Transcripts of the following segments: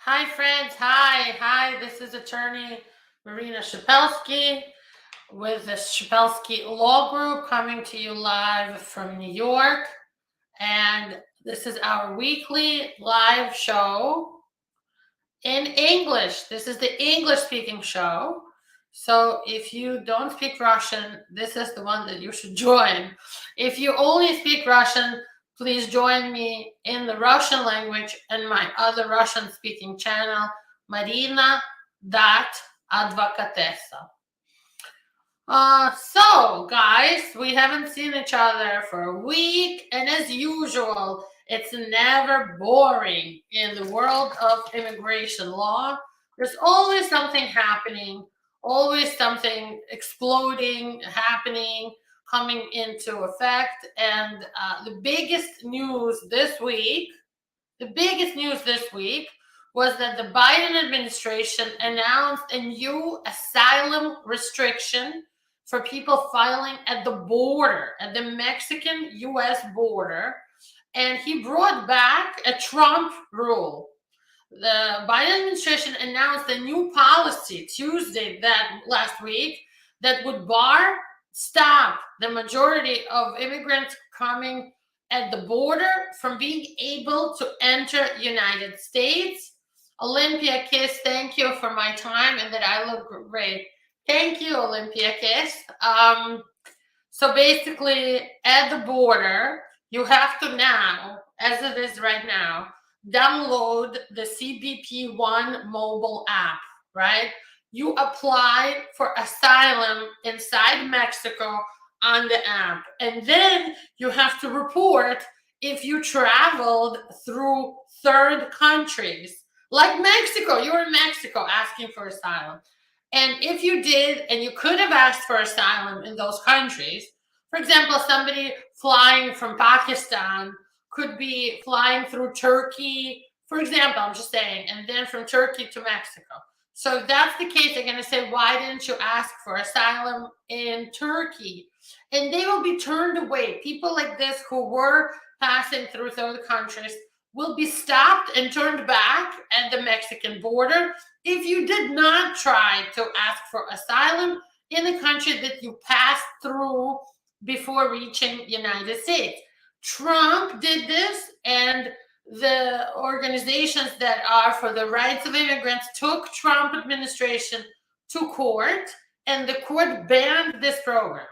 Hi, friends. Hi. This is attorney Marina Shepelsky with the Shepelsky Law Group coming to you live from New York. And this is our weekly live show in English. This is the English speaking show. So if you don't speak Russian, this is the one that you should join. If you only speak Russian, please join me in the Russian language and my other Russian speaking channel, Marina Advocatessa. So guys, we haven't seen each other for a week, and as usual, it's never boring in the world of immigration law. There's always something happening, always something exploding, happening, coming into effect. And the biggest news this week was that the Biden administration announced a new asylum restriction for people filing at the border, at the Mexican-US border, and he brought back a Trump rule. The Biden administration announced a new policy Tuesday last week that would stop the majority of immigrants coming at the border from being able to enter United States. Olympia Kiss, thank you for my time and that I look great. Thank you, Olympia Kiss. So basically, at the border, you have to now, as it is right now, download the CBP1 mobile app, right? You apply for asylum inside Mexico on the app, and then you have to report if you traveled through third countries, like Mexico. You're in Mexico asking for asylum. And if you did, and you could have asked for asylum in those countries, for example, somebody flying from Pakistan could be flying through Turkey, for example, I'm just saying, and then from Turkey to Mexico. So if that's the case, they're going to say, why didn't you ask for asylum in Turkey? And they will be turned away. People like this who were passing through third countries will be stopped and turned back at the Mexican border if you did not try to ask for asylum in the country that you passed through before reaching United States. Trump did this, and the organizations that are for the rights of immigrants took Trump administration to court, and the court banned this program.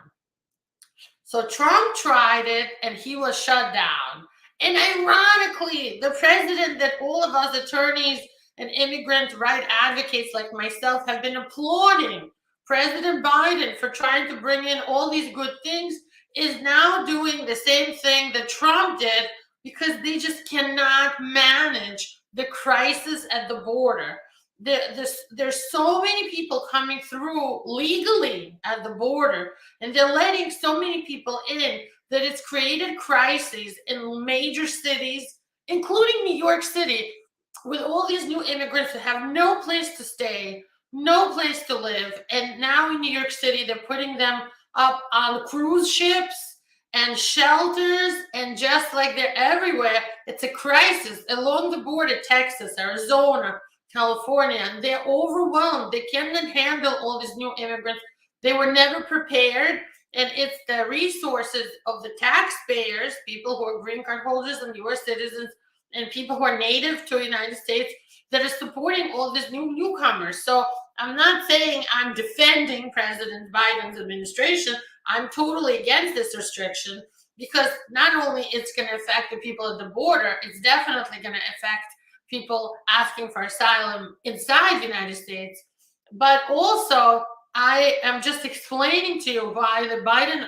So Trump tried it, and he was shut down. And ironically, the president that all of us attorneys and immigrant right advocates like myself have been applauding, President Biden, for trying to bring in all these good things, is now doing the same thing that Trump did because they just cannot manage the crisis at the border. There's so many people coming through legally at the border, and they're letting so many people in that it's created crises in major cities, including New York City, with all these new immigrants that have no place to stay, no place to live. And now in New York City, they're putting them up on cruise ships and shelters, and just like they're everywhere, it's a crisis along the border, Texas, Arizona, California, and they're overwhelmed. They cannot handle all these new immigrants. They were never prepared, and it's the resources of the taxpayers, people who are green card holders and U.S. citizens, and people who are native to the United States, that are supporting all these newcomers. So I'm not saying I'm defending President Biden's administration. I'm totally against this restriction, because not only it's going to affect the people at the border, it's definitely going to affect people asking for asylum inside the United States. But also, I am just explaining to you why the Biden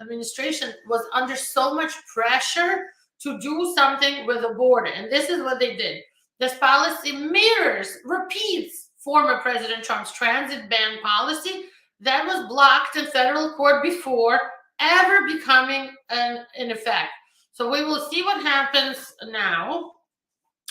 administration was under so much pressure to do something with the border. And this is what they did. This policy repeats former President Trump's transit ban policy that was blocked in federal court before ever becoming in effect. So we will see what happens now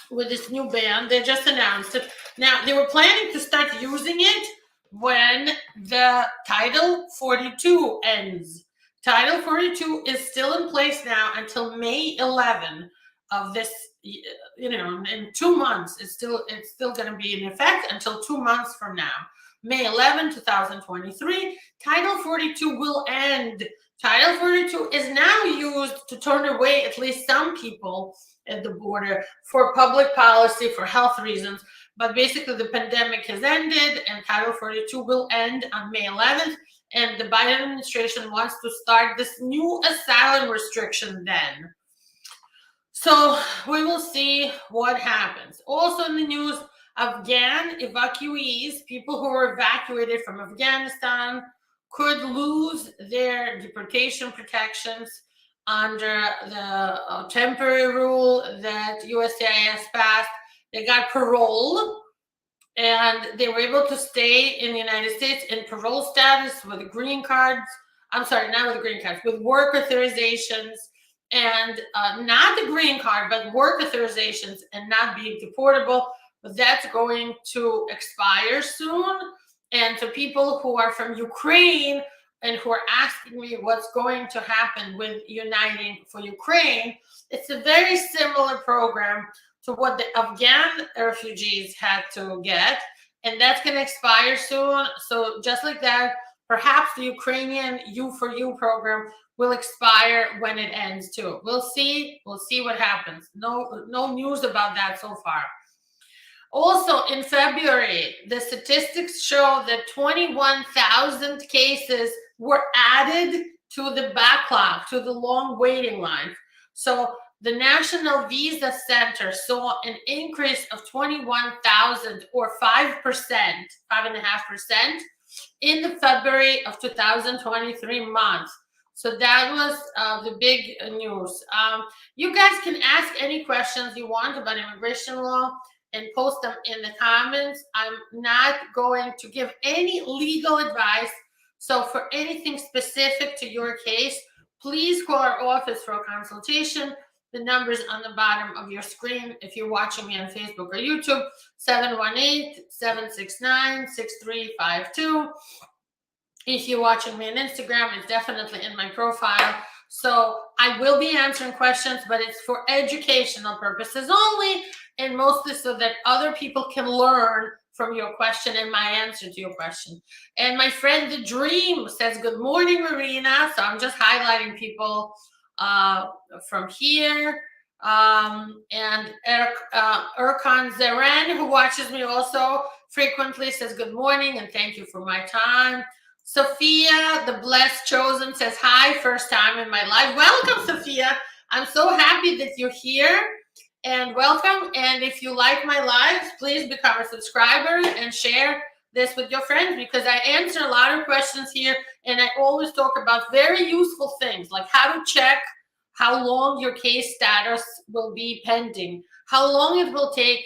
with this new ban. They just announced it. Now, they were planning to start using it when the Title 42 ends. Title 42 is still in place now until May 11. of this, in 2 months. It's still going to be in effect until 2 months from now. May 11, 2023, Title 42 will end. Title 42 is now used to turn away at least some people at the border for public policy, for health reasons. But basically, the pandemic has ended, and Title 42 will end on May 11th. And the Biden administration wants to start this new asylum restriction then. So we will see what happens. Also in the news, Afghan evacuees, people who were evacuated from Afghanistan, could lose their deportation protections under the temporary rule that USCIS passed. They got parole, and they were able to stay in the United States in parole status with green cards. I'm sorry, not with green cards, with work authorizations, and not the green card, but work authorizations, and not being deportable. But that's going to expire soon. And to people who are from Ukraine and who are asking me what's going to happen with Uniting for Ukraine, it's a very similar program to what the Afghan refugees had to get, and that's going to expire soon. So just like that, perhaps the Ukrainian U4U program will expire when it ends too. We'll see what happens. No news about that so far. Also, in February, the statistics show that 21,000 cases were added to the backlog, to the long waiting line. So the National Visa Center saw an increase of 21,000 or 5%, 5.5% in the February of 2023 month. So that was the big news. You guys can ask any questions you want about immigration law and post them in the comments. I'm not going to give any legal advice. So for anything specific to your case, please call our office for a consultation. The number is on the bottom of your screen if you're watching me on Facebook or YouTube, 718-769-6352. If you're watching me on Instagram, it's definitely in my profile. So I will be answering questions, but it's for educational purposes only, and mostly so that other people can learn from your question and my answer to your question. And my friend The Dream says, good morning, Marina. So I'm just highlighting people from here. And Erkan Zeren, who watches me also frequently, says good morning and thank you for my time. Sophia, the blessed chosen, says hi, first time in my life. Welcome, Sophia. I'm so happy that you're here, and welcome. And if you like my lives, please become a subscriber and share this with your friends, because I answer a lot of questions here, and I always talk about very useful things, like how to check how long your case status will be pending, how long it will take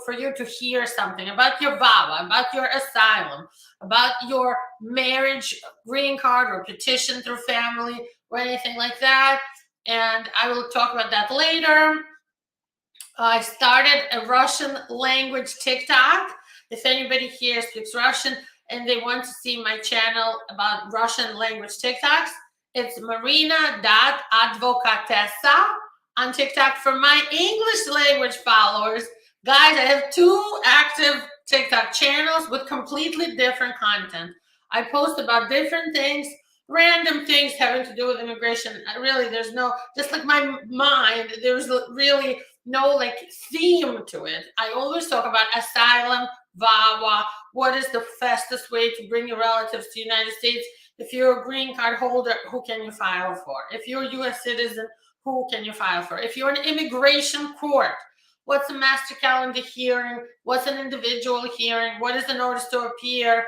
for you to hear something about your VAWA, about your asylum, about your marriage, green card, or petition through family, or anything like that. And I will talk about that later. I started a Russian language TikTok. If anybody here speaks Russian and they want to see my channel about Russian language TikToks, it's marina.advokatessa on TikTok. For my English language followers, guys, I have 2 active TikTok channels with completely different content. I post about different things, random things having to do with immigration. Really, there's no, just like my mind, there's really no like theme to it. I always talk about asylum, VAWA, what is the fastest way to bring your relatives to the United States. If you're a green card holder, who can you file for? If you're a U.S. citizen, who can you file for? If you're an immigration court, what's a master calendar hearing? What's an individual hearing? What is the notice to appear?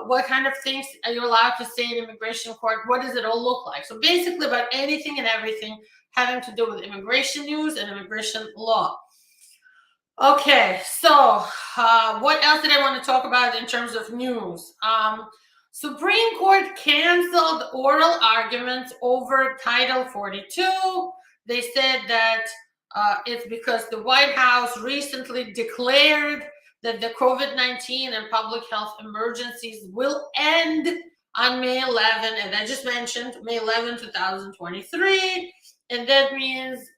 What kind of things are you allowed to say in immigration court? What does it all look like? So basically about anything and everything having to do with immigration news and immigration law. Okay, so what else did I want to talk about in terms of news? Supreme Court canceled oral arguments over Title 42. They said that it's because the White House recently declared that the COVID-19 and public health emergencies will end on May 11, and I just mentioned May 11, 2023. And that means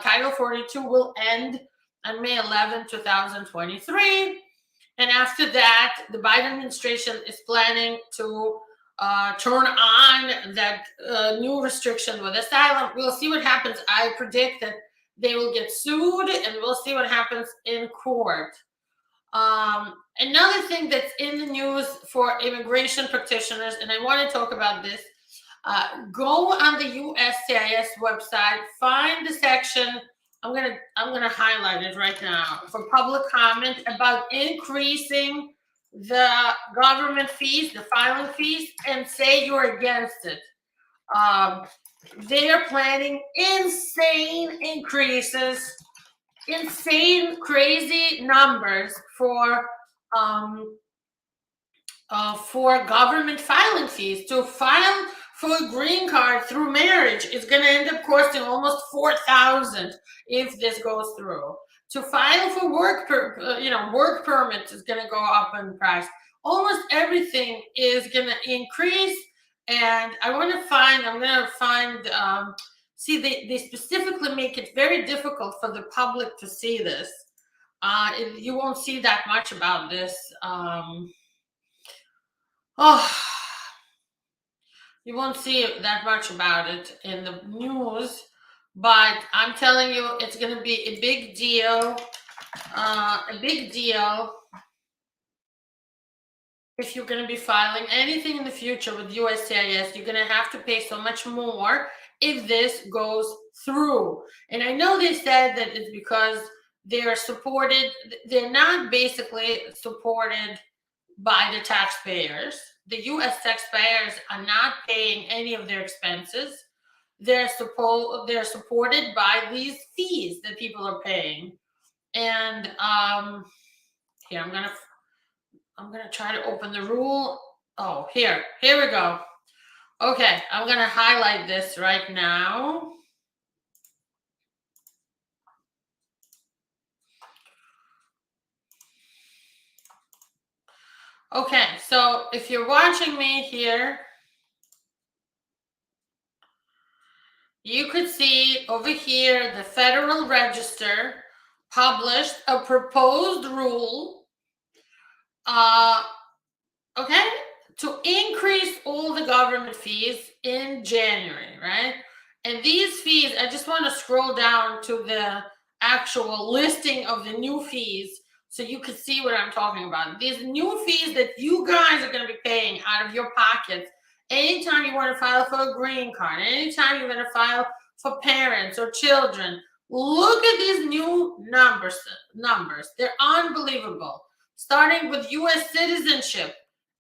Title 42 will end on May 11, 2023. And after that, the Biden administration is planning to turn on that new restriction with asylum. We'll see what happens. I predict that they will get sued, and we'll see what happens in court. Another thing that's in the news for immigration practitioners, and I want to talk about this, go on the USCIS website, find the section. I'm gonna highlight it right now for public comment about increasing the government fees, the filing fees, and say you're against it. They are planning insane increases, insane, crazy numbers for government filing fees. To file for a green card through marriage is going to end up costing almost $4,000 if this goes through. To file for work permits is going to go up in price. Almost everything is going to increase, and I'm going to find. See, they specifically make it very difficult for the public to see this. You won't see that much about this. You won't see that much about it in the news, but I'm telling you, it's going to be a big deal. A big deal if you're going to be filing anything in the future with USCIS. You're going to have to pay so much more if this goes through. And I know they said that it's because they're supported. They're not basically supported by the taxpayers. The U.S. taxpayers are not paying any of their expenses. They're supported by these fees that people are paying. And here, I'm gonna try to open the rule. Oh, here we go. Okay, I'm gonna highlight this right now. Okay, so if you're watching me here, you could see over here the Federal Register published a proposed rule, okay, to increase all the government fees in January, right? And these fees, I just want to scroll down to the actual listing of the new fees so you can see what I'm talking about. These new fees that you guys are going to be paying out of your pockets anytime you want to file for a green card, anytime you're going to file for parents or children. Look at these new numbers. They're unbelievable. Starting with U.S. citizenship,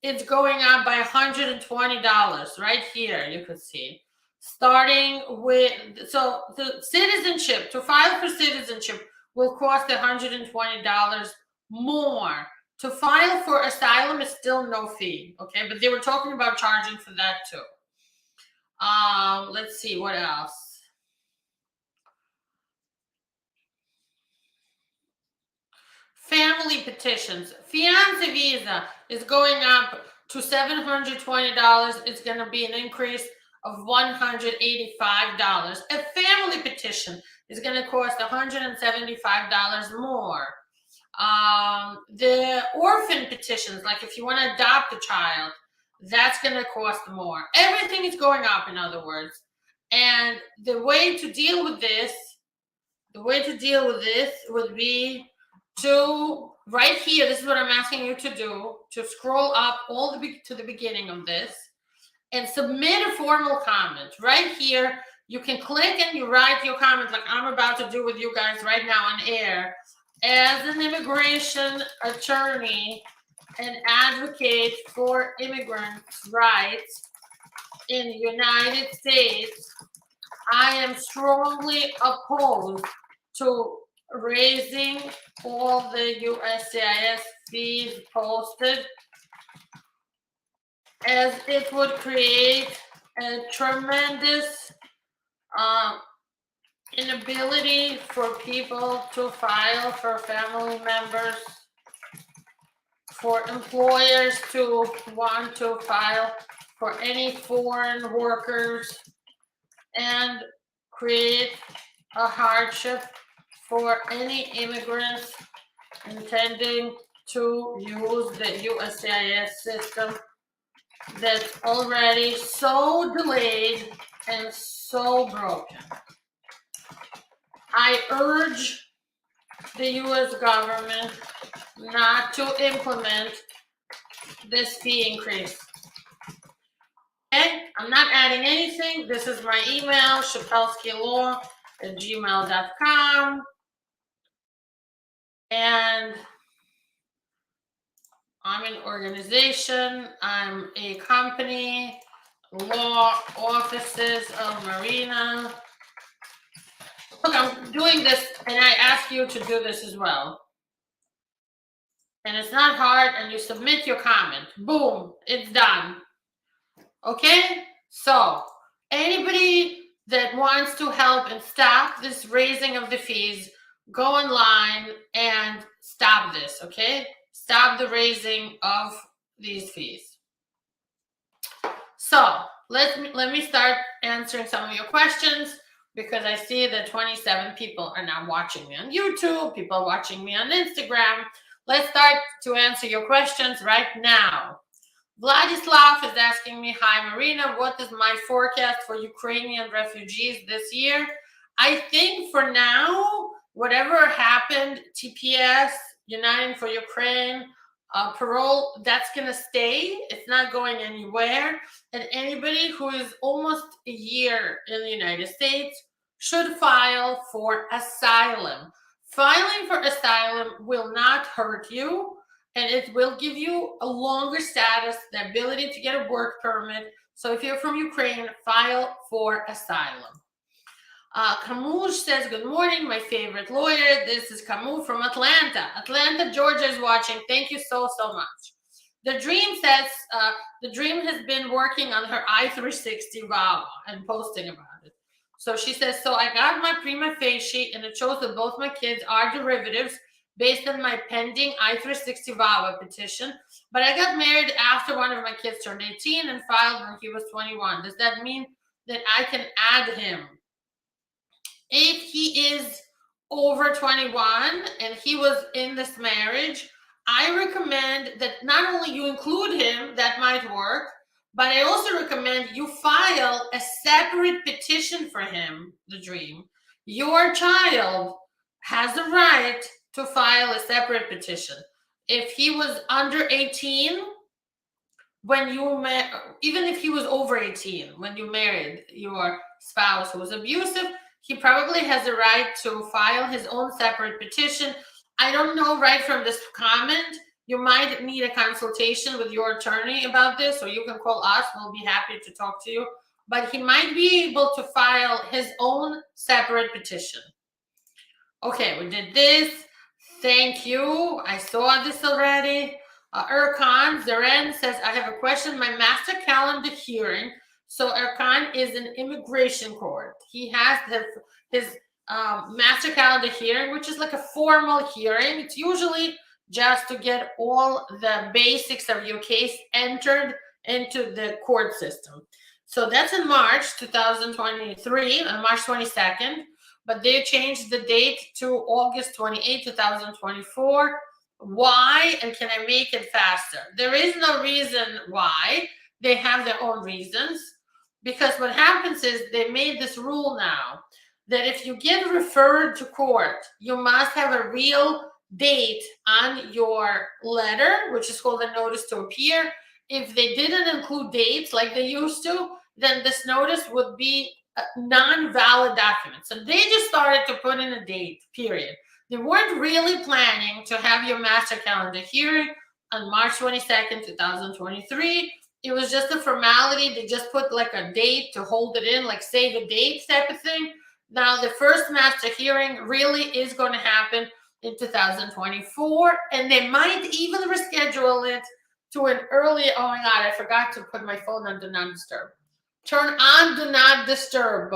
it's going up by $120 right here. You can see. Starting with, so the citizenship, to file for citizenship will cost $120 more. To file for asylum is still no fee, okay? But they were talking about charging for that too. Let's see, what else? Family petitions. Fiancé visa is going up to $720. It's going to be an increase of $185. A family petition is going to cost $175 more. The orphan petitions, like if you want to adopt a child, that's going to cost more. Everything is going up, in other words. And the way to deal with this would be to, right here, this is what I'm asking you to do, to scroll up to the beginning of this and submit a formal comment. Right here, you can click and you write your comment like I'm about to do with you guys right now on air. As an immigration attorney and advocate for immigrants' rights in the United States, I am strongly opposed to raising all the USCIS fees posted, as it would create a tremendous inability for people to file for family members, for employers to want to file for any foreign workers, and create a hardship for any immigrants intending to use the USCIS system that's already so delayed and so broken. I urge the US government not to implement this fee increase. Okay, I'm not adding anything. This is my email, shepelskylaw@gmail.com. And I'm an organization, I'm a company, law offices of Marina. Look, I'm doing this, and I ask you to do this as well. And it's not hard, and you submit your comment. Boom, it's done. Okay? So, anybody that wants to help and stop this raising of the fees, go online and stop this, okay? Stop the raising of these fees. So, let me start answering some of your questions, because I see that 27 people are now watching me on YouTube, people are watching me on Instagram. Let's start to answer your questions right now. Vladislav is asking me, hi Marina, what is my forecast for Ukrainian refugees this year? I think for now, whatever happened, TPS, Uniting for Ukraine, parole, that's going to stay. It's not going anywhere. And anybody who is almost a year in the United States should file for asylum. Filing for asylum will not hurt you, and it will give you a longer status, the ability to get a work permit. So if you're from Ukraine, file for asylum. Kamush says, good morning, my favorite lawyer. This is Kamush from Atlanta. Atlanta, Georgia is watching. Thank you so much. The Dream says, the Dream has been working on her I-360 VAWA and posting about it. So she says, so I got my prima facie, and it shows that both my kids are derivatives based on my pending I-360 VAWA petition. But I got married after one of my kids turned 18 and filed when he was 21. Does that mean that I can add him? If he is over 21 and he was in this marriage, I recommend that not only you include him, that might work, but I also recommend you file a separate petition for him, the Dream. Your child has the right to file a separate petition. If he was under 18, when you met, even if he was over 18, when you married your spouse who was abusive, he probably has the right to file his own separate petition. I don't know right from this comment. You might need a consultation with your attorney about this, or you can call us. We'll be happy to talk to you. But he might be able to file his own separate petition. Okay, we did this. Thank you. I saw this already. Erkan Zaren says, I have a question. My master calendar hearing. So Erkan is an immigration court. He has his master calendar hearing, which is like a formal hearing. It's usually just to get all the basics of your case entered into the court system. So that's in March 2023, on March 22nd, but they changed the date to August 28, 2024. Why, and can I make it faster? There is no reason why. They have their own reasons, because what happens is they made this rule now that if you get referred to court, you must have a real date on your letter, which is called a notice to appear. If they didn't include dates like they used to, then this notice would be a non-valid document. So they just started to put in a date, period. They weren't really planning to have your master calendar hearing on March 22nd, 2023. It was just a formality. They just put like a date to hold it in, like save a date type of thing. Now, the first master hearing really is going to happen in 2024, and they might even reschedule it to an earlier. Oh my God, I forgot to put my phone on Do Not Disturb. Turn on Do Not Disturb.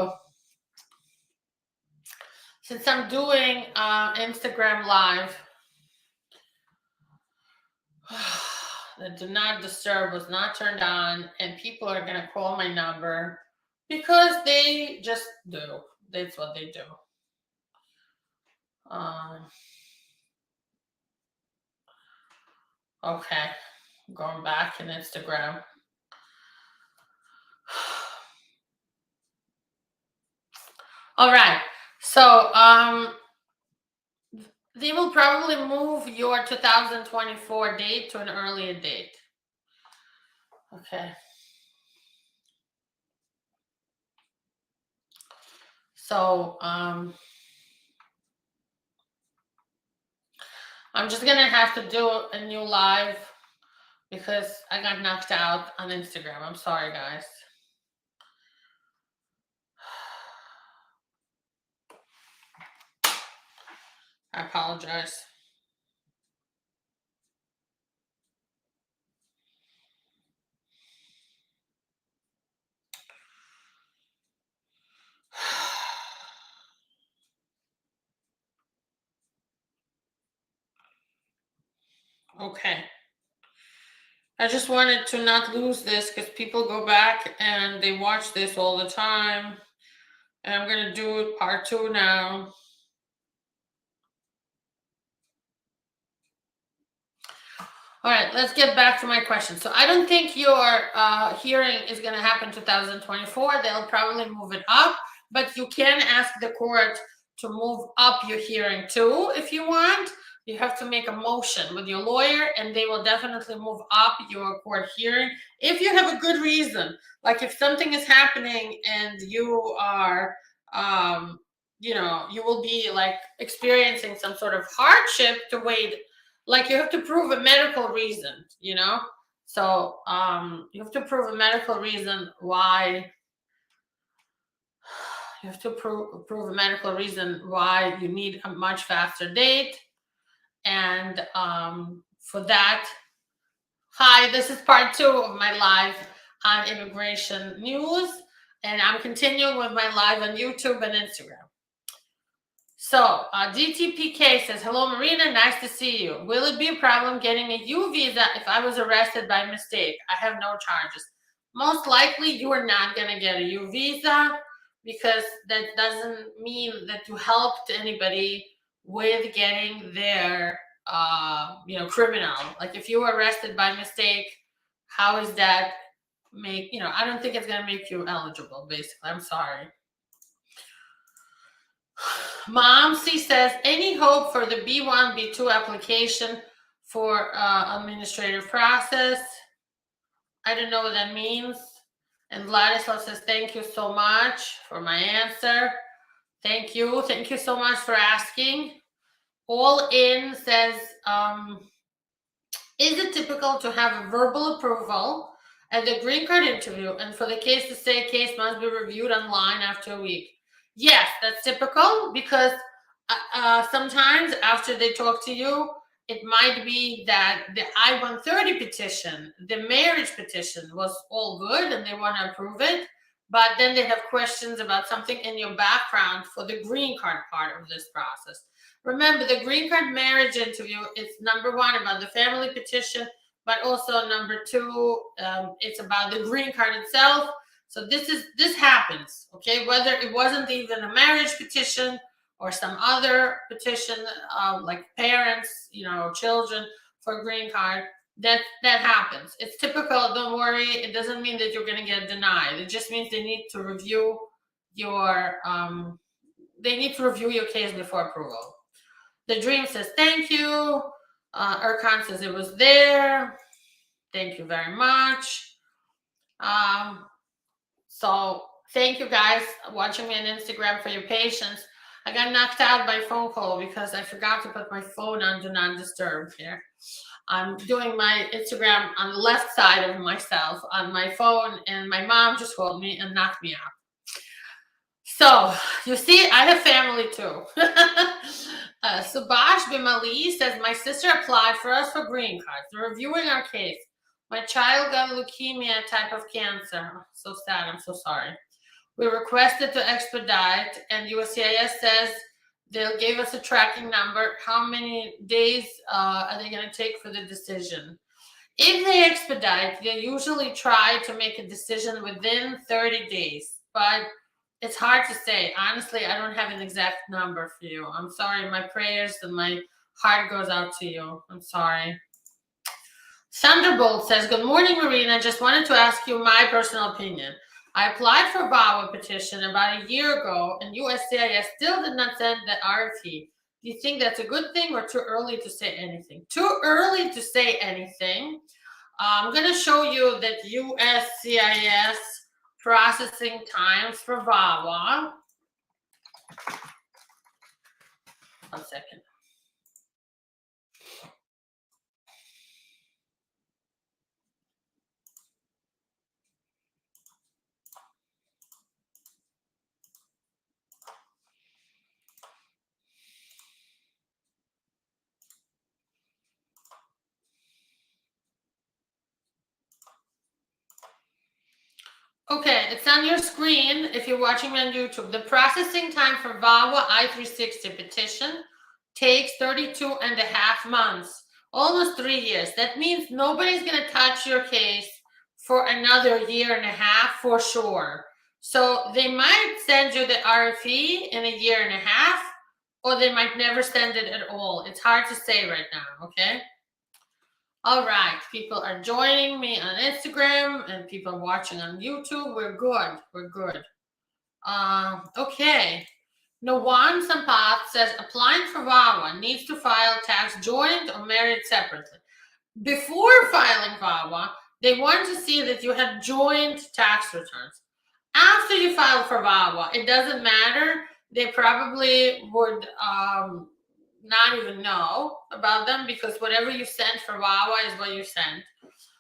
Since I'm doing Instagram Live, the Do Not Disturb was not turned on, and people are going to call my number because they just do. That's what they do. Okay, going back in Instagram. All right, so they will probably move your 2024 date to an earlier date. Okay. So I'm just gonna have to do a new live because I got knocked out on Instagram. I'm sorry, guys. I apologize. Okay. I just wanted to not lose this because people go back and they watch this all the time. And I'm going to do it part 2 now. All right, let's get back to my question. So I don't think your hearing is going to happen 2024. They'll probably move it up, but you can ask the court to move up your hearing too if you want. You have to make a motion with your lawyer, and they will definitely move up your court hearing if you have a good reason. Like if something is happening and you are, you will be like experiencing some sort of hardship to wait. Like you have to prove a medical reason, So you have to prove a medical reason why. You have to prove a medical reason why you need a much faster date. And for that, hi, this is part 2 of my live on immigration news. And I'm continuing with my live on YouTube and Instagram. So DTPK says, hello, Marina, nice to see you. Will it be a problem getting a U visa if I was arrested by mistake? I have no charges. Most likely you are not going to get a U visa because that doesn't mean that you helped anybody with getting their, criminal. Like if you were arrested by mistake, how is that I don't think it's going to make you eligible, basically. I'm sorry. Momsy says, any hope for the B1, B2 application for administrative process? I don't know what that means. And Vladislav says, thank you so much for my answer. Thank you. Thank you so much for asking. All in says, is it typical to have a verbal approval at the green card interview and for the case to say case must be reviewed online after a week? Yes, that's typical because sometimes after they talk to you, it might be that the I-130 petition, the marriage petition was all good and they want to approve it, but then they have questions about something in your background for the green card part of this process. Remember, the green card marriage interview is number 1 about the family petition, but also number 2, it's about the green card itself. So this happens, okay? Whether it wasn't even a marriage petition or some other petition, like parents, children for a green card, that happens. It's typical. Don't worry. It doesn't mean that you're going to get denied. It just means they need to review your case before approval. The Dream says, thank you. Erkan says it was there. Thank you very much. So thank you guys watching me on Instagram for your patience. I got knocked out by phone call because I forgot to put my phone on Do Not Disturb here. I'm doing my Instagram on the left side of myself on my phone, and my mom just called me and knocked me out. So you see, I have family too. Subash Bimali says, my sister applied for us for green cards. They're reviewing our case. My child got leukemia type of cancer. So sad. I'm so sorry. We requested to expedite, and USCIS says they'll give us a tracking number. How many days are they going to take for the decision? If they expedite, they usually try to make a decision within 30 days. But It's hard to say. Honestly, I don't have an exact number for you. I'm sorry. My prayers and my heart goes out to you. I'm sorry. Thunderbolt says, good morning, Marina. Just wanted to ask you my personal opinion. I applied for VAWA petition about a year ago, and USCIS still did not send the RFE. Do you think that's a good thing or too early to say anything? Too early to say anything. I'm going to show you that USCIS processing times for VAWA. One second. Okay, it's on your screen if you're watching me on YouTube. The processing time for VAWA I-360 petition takes 32 and a half months, almost 3 years. That means nobody's going to touch your case for another year and a half for sure. So they might send you the RFE in a year and a half, or they might never send it at all. It's hard to say right now, okay? All right, people are joining me on Instagram and people watching on YouTube. We're good. We're good. Okay. Nawan Sampath says applying for VAWA needs to file tax joint or married separately. Before filing VAWA, they want to see that you have joint tax returns. After you file for VAWA, it doesn't matter. They probably would not even know about them because whatever you sent for VAWA is what you sent.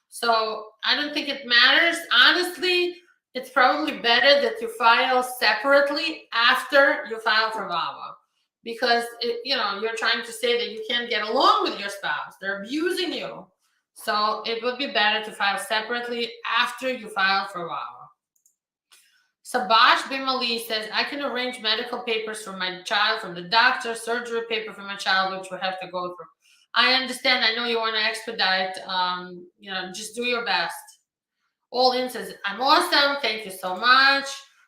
So I don't think it matters. Honestly, it's probably better that you file separately after you file for VAWA because you're trying to say that you can't get along with your spouse. They're abusing you. So it would be better to file separately after you file for VAWA. Sabash Bimali says, I can arrange medical papers for my child from the doctor, surgery paper for my child, which we have to go through. I understand. I know you want to expedite. Just do your best. All in says, I'm awesome. Thank you so much.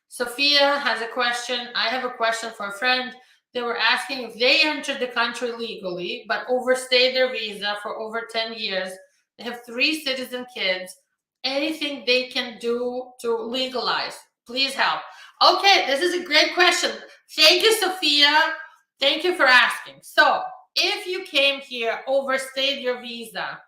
Sophia has a question. I have a question for a friend. They were asking if they entered the country legally, but overstayed their visa for over 10 years. They have 3 citizen kids. Anything they can do to legalize? Please help. Okay, this is a great question. Thank you, Sophia. Thank you for asking. So, if you came here, overstayed your visa,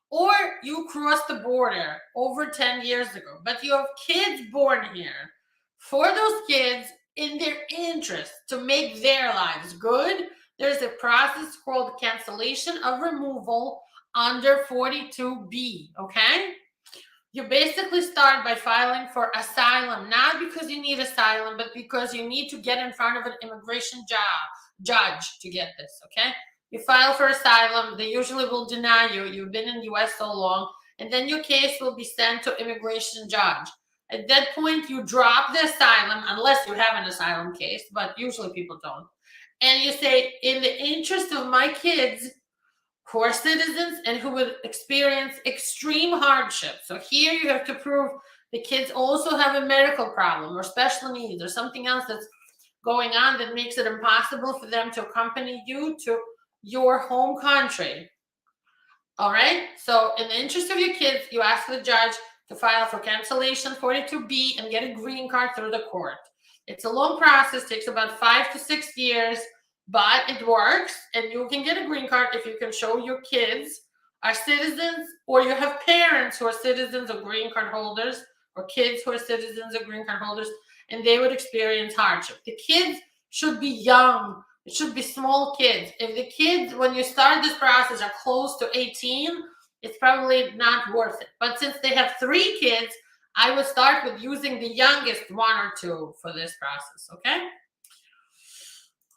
or you crossed the border over 10 years ago, but you have kids born here, for those kids, in their interest to make their lives good, there's a process called cancellation of removal under 42B, okay? You basically start by filing for asylum, not because you need asylum, but because you need to get in front of an immigration judge to get this, okay? You file for asylum, they usually will deny you. You've been in the US so long, and then your case will be sent to immigration judge. At that point, you drop the asylum, unless you have an asylum case, but usually people don't. And you say, in the interest of my kids, who are citizens and who would experience extreme hardship. So here you have to prove the kids also have a medical problem or special needs or something else that's going on that makes it impossible for them to accompany you to your home country. All right. So in the interest of your kids, you ask the judge to file for cancellation 42B and get a green card through the court. It's a long process, takes about 5 to 6 years. But it works, and you can get a green card if you can show your kids are citizens, or you have parents who are citizens or green card holders, or kids who are citizens or green card holders, and they would experience hardship. The kids should be young. It should be small kids. If the kids, when you start this process, are close to 18, it's probably not worth it. But since they have 3 kids, I would start with using the youngest 1 or 2 for this process, okay?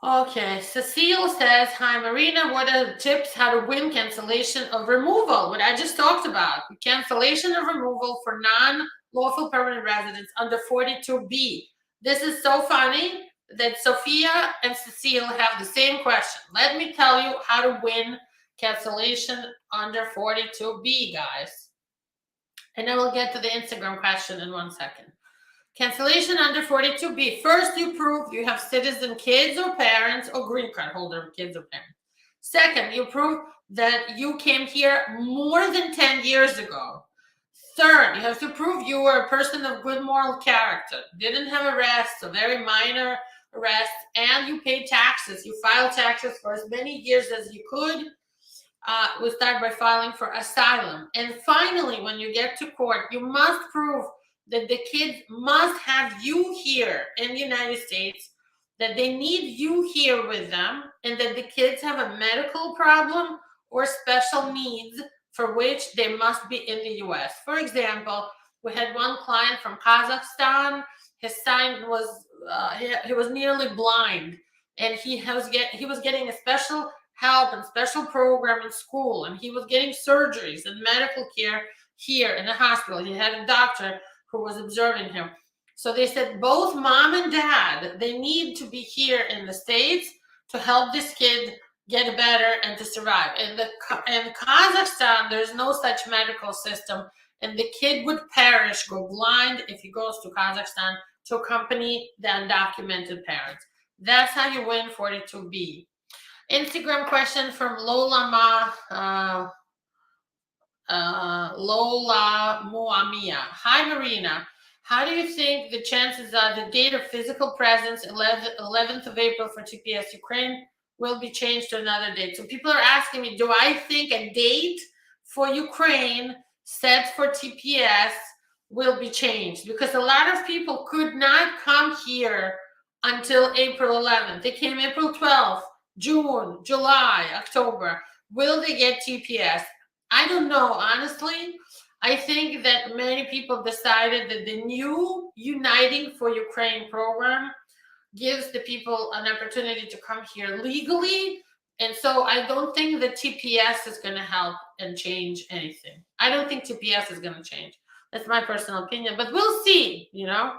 Okay, Cecile says, hi, Marina, what are the tips how to win cancellation of removal? What I just talked about, cancellation of removal for non-lawful permanent residents under 42B. This is so funny that Sophia and Cecile have the same question. Let me tell you how to win cancellation under 42B, guys. And then we'll get to the Instagram question in 1 second. Cancellation under 42B. First, you prove you have citizen kids or parents or green card holder kids or parents. Second, you prove that you came here more than 10 years ago. Third, you have to prove you were a person of good moral character, didn't have arrests, or very minor arrests, and you paid taxes. You filed taxes for as many years as you could. We start by filing for asylum. And finally, when you get to court, you must prove that the kids must have you here in the United States, that they need you here with them, and that the kids have a medical problem or special needs for which they must be in the US. For example, we had one client from Kazakhstan. His son was he was nearly blind, and he was getting a special help and special program in school, and he was getting surgeries and medical care here in the hospital. He had a doctor who was observing him. So they said both mom and dad, they need to be here in the States to help this kid get better and to survive. In Kazakhstan, there's no such medical system, and the kid would perish, go blind if he goes to Kazakhstan to accompany the undocumented parents. That's how you win 42B. Instagram question from Lola Muamia. Hi, Marina. How do you think the chances are the date of physical presence, 11th of April for TPS Ukraine, will be changed to another date? So people are asking me, do I think a date for Ukraine set for TPS will be changed? Because a lot of people could not come here until April 11th. They came April 12th, June, July, October. Will they get TPS? I don't know, honestly. I think that many people decided that the new Uniting for Ukraine program gives the people an opportunity to come here legally. And so I don't think that TPS is going to help and change anything. I don't think TPS is going to change. That's my personal opinion, but we'll see, you know.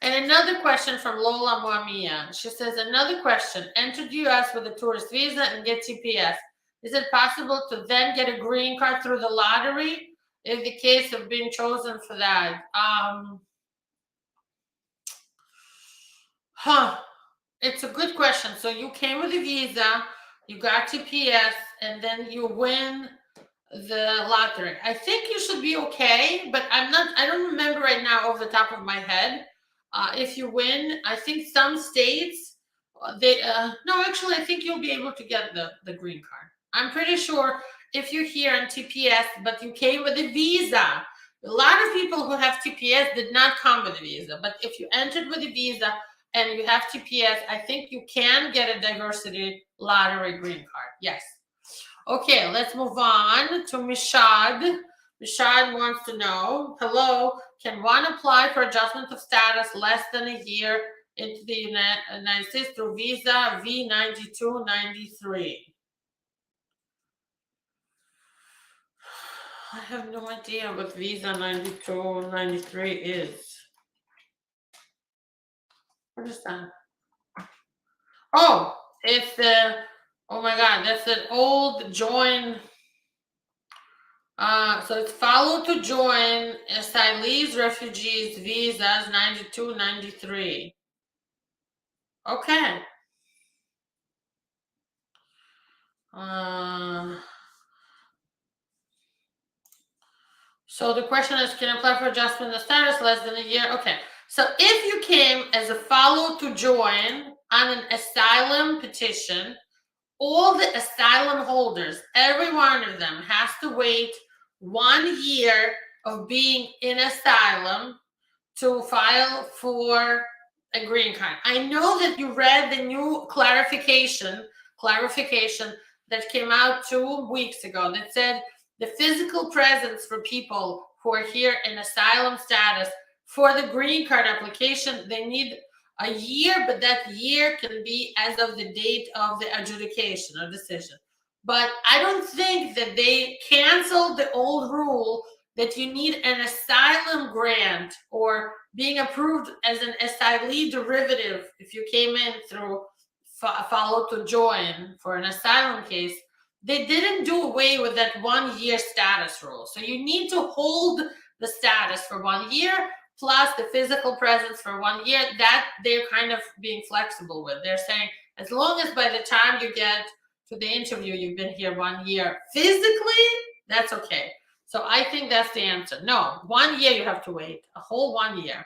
And another question from Lola Muamia. She says, another question, enter the US with a tourist visa and get TPS. Is it possible to then get a green card through the lottery in the case of being chosen for that? It's a good question. So you came with a visa, you got TPS, and then you win the lottery. I think you should be okay, but I don't remember right now off the top of my head. If you win, I think some states, I think you'll be able to get the green card. I'm pretty sure if you're here on TPS, but you came with a visa. A lot of people who have TPS did not come with a visa, but if you entered with a visa and you have TPS, I think you can get a diversity lottery green card. Yes. Okay, let's move on to Mishad. Mishad wants to know, hello, can one apply for adjustment of status less than a year into the United States through visa V9293? I have no idea what visa 9293 is. What is that? Oh, it's the, oh my God, that's an old join. So it's follow to join asylees, refugees, visas 9293. Okay. So the question is, can I apply for adjustment of status less than a year? Okay. So if you came as a follow to join on an asylum petition, all the asylum holders, every one of them has to wait 1 year of being in asylum to file for a green card. I know that you read the new clarification that came out 2 weeks ago that said the physical presence for people who are here in asylum status for the green card application, they need a year, but that year can be as of the date of the adjudication or decision. But I don't think that they canceled the old rule that you need an asylum grant or being approved as an asylee derivative if you came in through follow to join for an asylum case. They didn't do away with that 1 year status rule. So you need to hold the status for 1 year. plus the physical presence for 1 year, that they're kind of being flexible with. They're saying, as long as by the time you get to the interview, you've been here 1 year physically, that's okay. So I think that's the answer. No, 1 year you have to wait, a whole 1 year.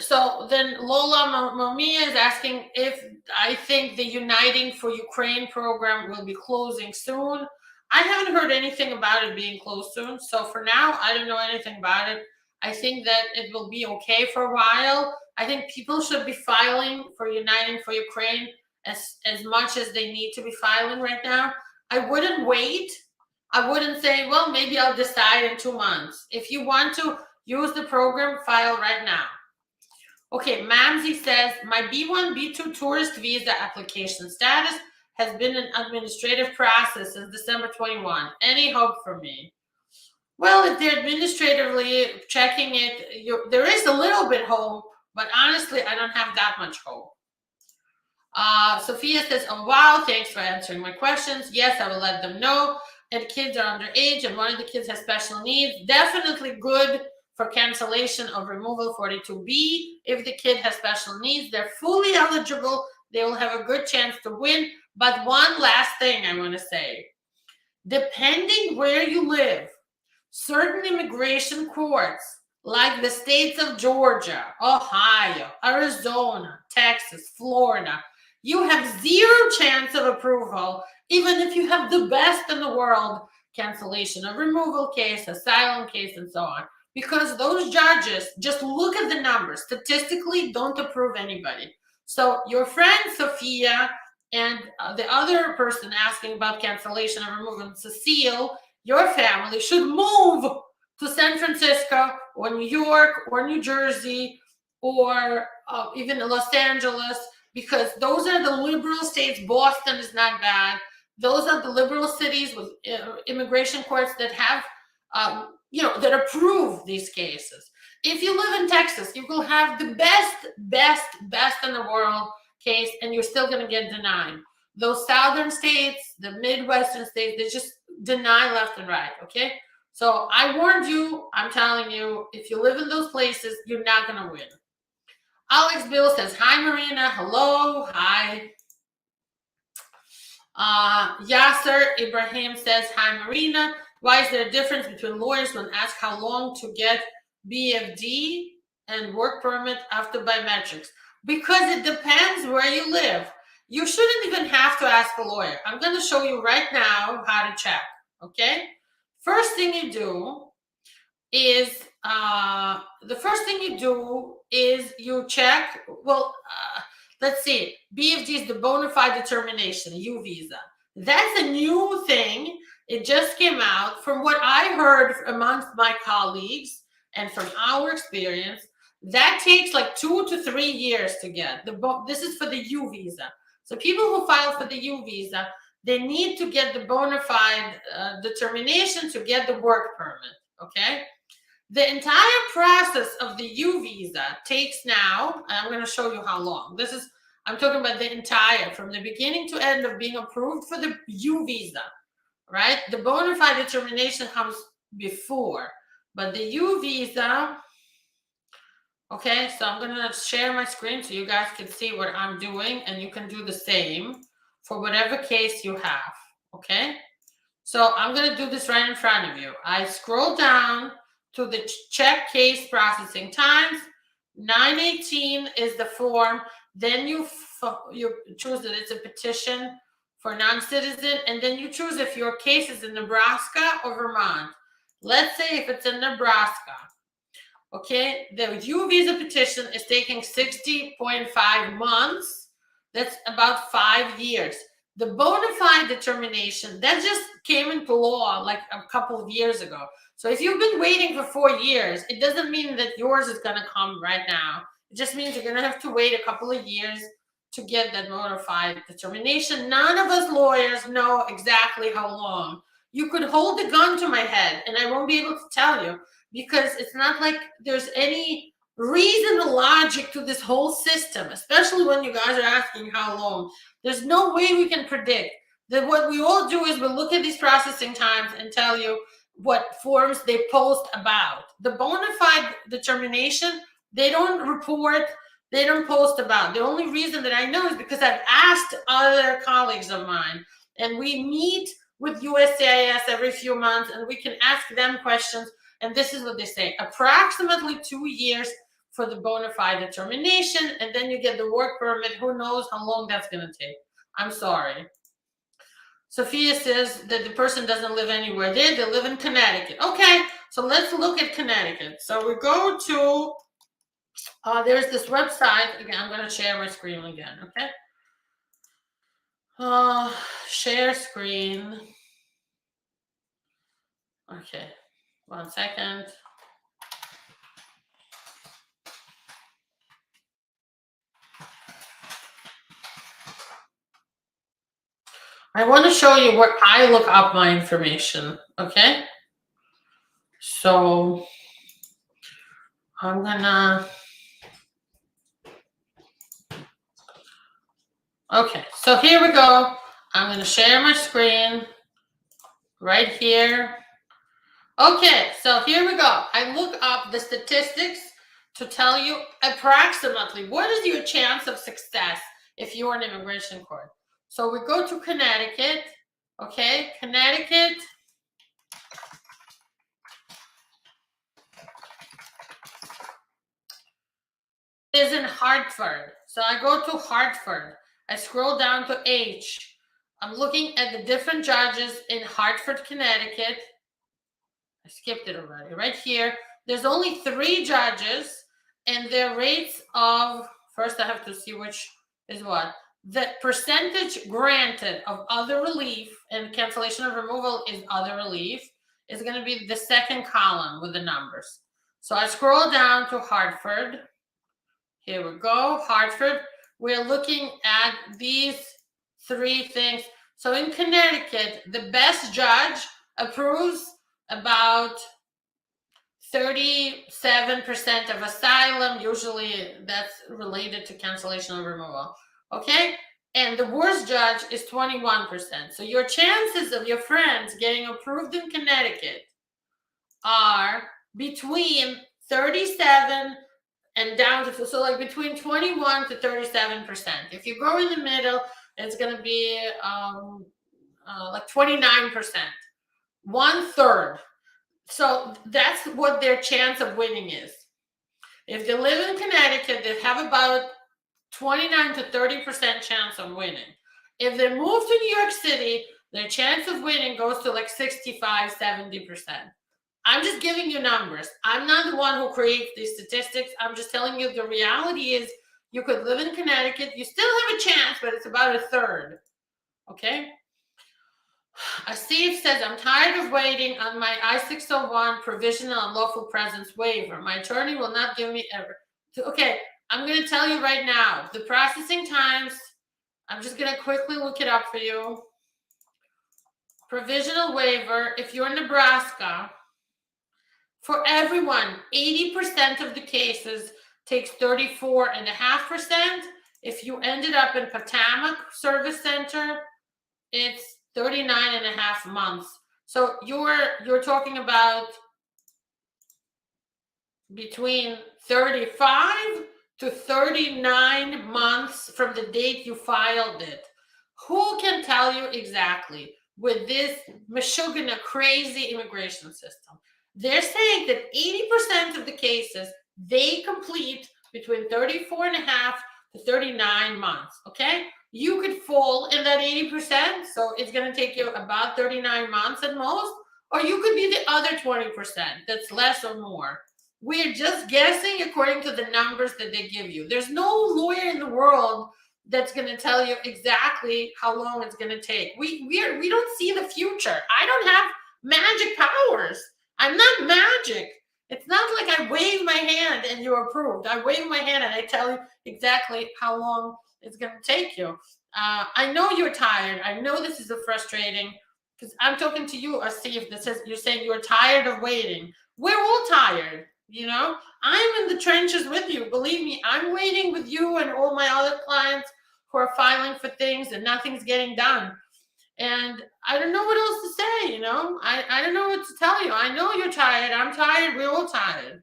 So then Lola Momia is asking if I think the Uniting for Ukraine program will be closing soon. I haven't heard anything about it being closed soon. So for now, I don't know anything about it. I think that it will be okay for a while. I think people should be filing for Uniting for Ukraine as much as they need to be filing right now. I wouldn't wait. I wouldn't say, well, maybe I'll decide in 2 months. If you want to use the program, file right now. Okay, Mamsie says, my B1, B2 tourist visa application status has been an administrative process since December 21. Any hope for me? Well, if they're administratively checking it, there is a little bit hope, but honestly, I don't have that much hope. Sophia says, oh, wow, thanks for answering my questions. Yes, I will let them know. And kids are underage, and one of the kids has special needs. Definitely good for cancellation of removal 42B. If the kid has special needs, they're fully eligible. They will have a good chance to win. But one last thing I want to say. Depending where you live, certain immigration courts, like the states of Georgia, Ohio, Arizona, Texas, Florida, you have zero chance of approval, even if you have the best in the world cancellation of removal case, asylum case, and so on. Because those judges just look at the numbers, statistically don't approve anybody. So your friend Sophia and the other person asking about cancellation of removal, Cecile, your family should move to San Francisco or New York or New Jersey or even Los Angeles, because those are the liberal states. Boston is not bad. Those are the liberal cities with immigration courts that have, that approve these cases. If you live in Texas, you will have the best in the world case, and you're still going to get denied. Those southern states, the Midwestern states, they just deny left and right, okay? So I warned you, I'm telling you, if you live in those places, you're not going to win. Alex Bill says, hi, Marina. Hello. Hi. Yasser Ibrahim says, hi, Marina. Why is there a difference between lawyers when asked how long to get BFD and work permit after biometrics? Because it depends where you live. You shouldn't even have to ask a lawyer. I'm going to show you right now how to check, okay? First thing you do is, you check, let's see, BFD is the bona fide determination, U visa. That's a new thing. It just came out. From what I heard amongst my colleagues and from our experience, that takes like 2 to 3 years to get. This is for the U visa. So people who file for the U visa, they need to get the bona fide determination to get the work permit, okay? The entire process of the U visa takes now, and I'm going to show you how long. I'm talking about the entire, from the beginning to end of being approved for the U visa, right? The bona fide determination comes before, but the U visa, okay, so I'm going to share my screen so you guys can see what I'm doing, and you can do the same for whatever case you have, okay? So I'm going to do this right in front of you. I scroll down to the check case processing times. 918 is the form. Then you choose that it's a petition for non-citizen, and then you choose if your case is in Nebraska or Vermont. Let's say if it's in Nebraska, okay, the U visa petition is taking 60.5 months. That's about 5 years. The bona fide determination, that just came into law like a couple of years ago. So if you've been waiting for 4 years, it doesn't mean that yours is going to come right now. It just means you're going to have to wait a couple of years to get that bona fide determination. None of us lawyers know exactly how long. You could hold a gun to my head and I won't be able to tell you, because it's not like there's any reason or logic to this whole system, especially when you guys are asking how long. There's no way we can predict that. What we all do is we look at these processing times and tell you, what forms they post about. The bona fide determination, they don't report, they don't post about. The only reason that I know is because I've asked other colleagues of mine, and we meet with USCIS every few months, and we can ask them questions, and this is what they say: approximately 2 years for the bona fide determination, and then you get the work permit. Who knows how long that's going to take? I'm sorry. Sophia says that the person doesn't live anywhere there, they live in Connecticut. Okay, so let's look at Connecticut. So we go to, there's this website. Again, I'm going to share my screen again, okay? Share screen. Okay, 1 second. I want to show you where I look up my information, okay? So I'm gonna, okay, so here we go. I'm gonna share my screen right here. Okay, so here we go. I look up the statistics to tell you approximately what is your chance of success if you're in immigration court. So we go to Connecticut, okay? Connecticut is in Hartford. So I go to Hartford. I scroll down to H. I'm looking at the different judges in Hartford, Connecticut. I skipped it already. Right here, there's only 3 judges, and their rates of, first I have to see which is what. The percentage granted of other relief, and cancellation of removal is other relief, is going to be the second column with the numbers. So I scroll down to Hartford. Here we go, Hartford. We're looking at these 3 things. So in Connecticut, the best judge approves about 37% of asylum. Usually that's related to cancellation of removal. Okay? And the worst judge is 21%. So your chances of your friends getting approved in Connecticut are between 37 and down to, so like between 21 to 37%. If you go in the middle, it's going to be like 29%, 1/3. So that's what their chance of winning is. If they live in Connecticut, they have about 29 to 30% chance of winning. If they move to New York City, their chance of winning goes to like 65, 70%. I'm just giving you numbers. I'm not the one who creates these statistics. I'm just telling you the reality is you could live in Connecticut. You still have a chance, but it's about 1/3. Okay? Steve says, I'm tired of waiting on my I-601 provisional and lawful presence waiver. My attorney will not give me ever. Okay, I'm going to tell you right now, the processing times, I'm just going to quickly look it up for you. Provisional waiver, if you're in Nebraska, for everyone, 80% of the cases takes 34.5%. If you ended up in Potomac Service Center, it's 39.5 months. So you're talking about between 35 to 39 months from the date you filed it. Who can tell you exactly with this Michigan crazy immigration system? They're saying that 80% of the cases they complete between 34.5 to 39 months. Okay, you could fall in that 80%, so it's going to take you about 39 months at most, or you could be the other 20% that's less or more. We're just guessing according to the numbers that they give you. There's no lawyer in the world that's going to tell you exactly how long it's going to take. We don't see the future. I don't have magic powers. I'm not magic. It's not like I wave my hand and you're approved. I wave my hand and I tell you exactly how long it's going to take you. I know you're tired. I know this is frustrating because I'm talking to you, Asif, that says you're saying you're tired of waiting. We're all tired. You know, I'm in the trenches with you. Believe me, I'm waiting with you and all my other clients who are filing for things and nothing's getting done. And I don't know what else to say, you know? I don't know what to tell you. I know you're tired. I'm tired. We're all tired.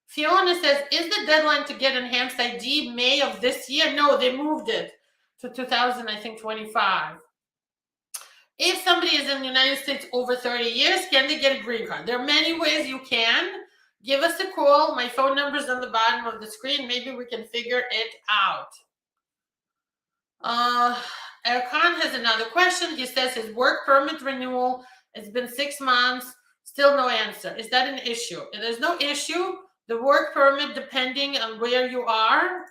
Fiona says, is the deadline to get enhanced ID May of this year? No, they moved it to 2025. If somebody is in the United States over 30 years, can they get a green card? There are many ways you can. Give us a call. My phone number is on the bottom of the screen. Maybe we can figure it out. Erkan has another question. He says his work permit renewal, it's been 6 months, still no answer. Is that an issue? There's no issue. The work permit, depending on where you are,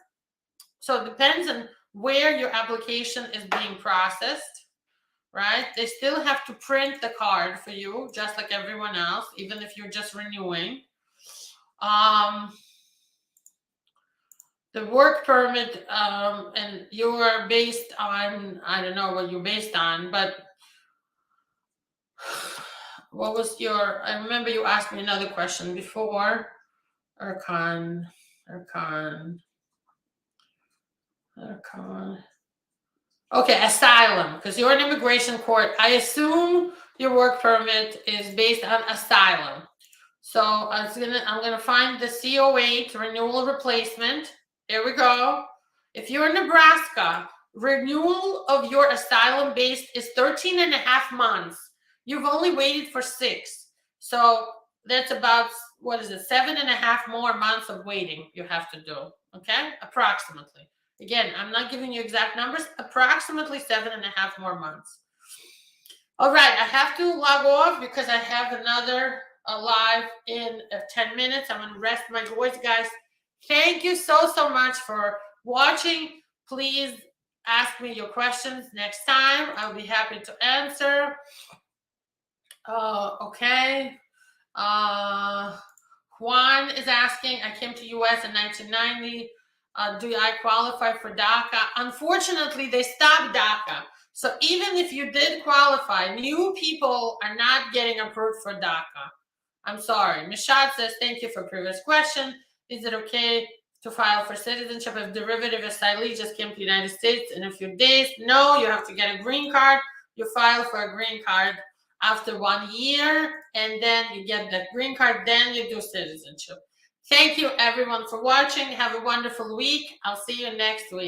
so it depends on where your application is being processed, right? They still have to print the card for you, just like everyone else, even if you're just renewing. The work permit, and you're based on, I don't know what you're based on, but what was your, I remember you asked me another question before. Erkan. Okay, asylum, because you're in immigration court. I assume your work permit is based on asylum. So I'm gonna find the CO8 renewal replacement. Here we go. If you're in Nebraska, renewal of your asylum base is 13 and a half months. You've only waited for 6. So that's about, what is it, 7.5 more months of waiting you have to do, okay? Approximately. Again, I'm not giving you exact numbers, approximately 7.5 more months. All right, I have to log off because I have another live in 10 minutes. I'm gonna rest my voice, guys. Thank you so much for watching. Please ask me your questions next time. I'll be happy to answer. Okay. Juan is asking, I came to US in 1990. Do I qualify for DACA? Unfortunately, they stopped DACA. So even if you did qualify, new people are not getting approved for DACA. I'm sorry. Mishad says, thank you for previous question. Is it okay to file for citizenship if derivative asylee just came to the United States in a few days? No, you have to get a green card. You file for a green card after 1 year, and then you get that green card, then you do citizenship. Thank you everyone for watching. Have a wonderful week. I'll see you next week.